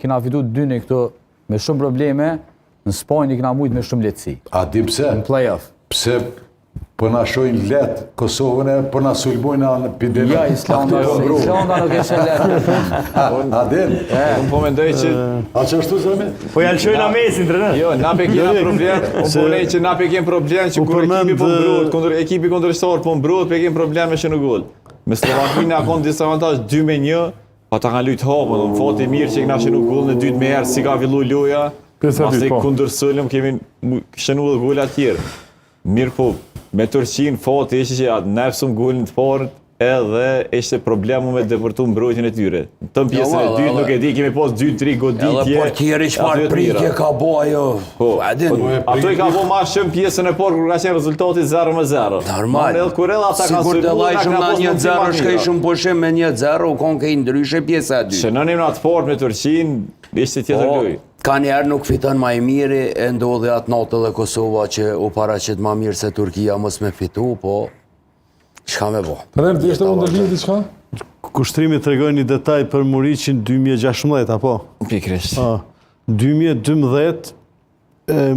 kena fitu 2-1 këtu me shumë probleme, në Spanjë i kena mujt me shumë lehtësi. A di pse? Në play-off. Pse po na shojnë letë Kosovën e po na sulmojnë në epidemi. Ja, Islanda nuk e shë letë. A din? Unë po mendoj që... A që ashtu zëmi? Po janë shojnë a mesin, trener. Jo, na pe kena problem, unë po nej që na pe kem problem që kur ekipi po mbrojt, ekipi kundërshtar po mbrojt, pe kem probleme që në gol. Me Slovakinë na kanë disavantazh 2-1, pa ta kanë lujt hapur, në fat i mirë që kena shënu gol në dytë me herë si ka fillu loja. Pastaj kundër Sulm kemi shënu edhe gola të tjerë. Mirë po, me Turqinë fati ishte që nefsum golin të parë edhe ishte problemu me depërtu mbrojtjen e tyre. Të pjesën e dytë nuk e di, kemi pas 2-3 goditje. Edhe portieri çfarë pritje ka bo ajo. Ato i ka bo ma shumë pjesën e parë kur ka qenë rezultati 0-0. Normal. Sigur të lajshëm na 1-0 shkejshëm pushim me 1-0, u konë kej ndryshe pjesë e dytë. Shënonim në atë parë me Turqinë, ishte tjetër lojë. Ka njerë nuk fiton ma i miri, e ndodhe atë natë dhe Kosova që u paraqit ma mirë se Turkia mos me fitu, po çka me bo. Trener, ti është ndërlidhje diçka? Kushtrimi të regoj një detaj për Muriqin 2016, apo? Pikrisht. 2012,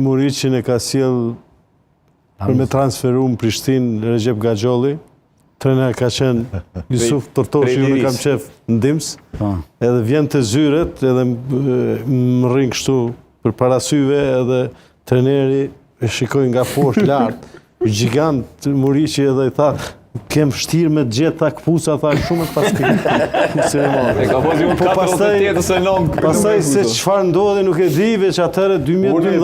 Muriqin e ka sjell për me transferu në Prishtinë Recep Gaxholli. Trener ka qenë Jusuf Tortoshi, unë kam qef në Dims, edhe vjen të zyret, edhe më rrinë kështu për parasyve, edhe treneri e shikoj nga poshtë lartë, gjigant Muriqi edhe i tha, kem vështirë me gjetë ta këpusa, tha shumë të paskri. E ka pozi unë 4-8 se nëmë. Pastaj se çfarë ndodhi nuk e di, veç atëre 2012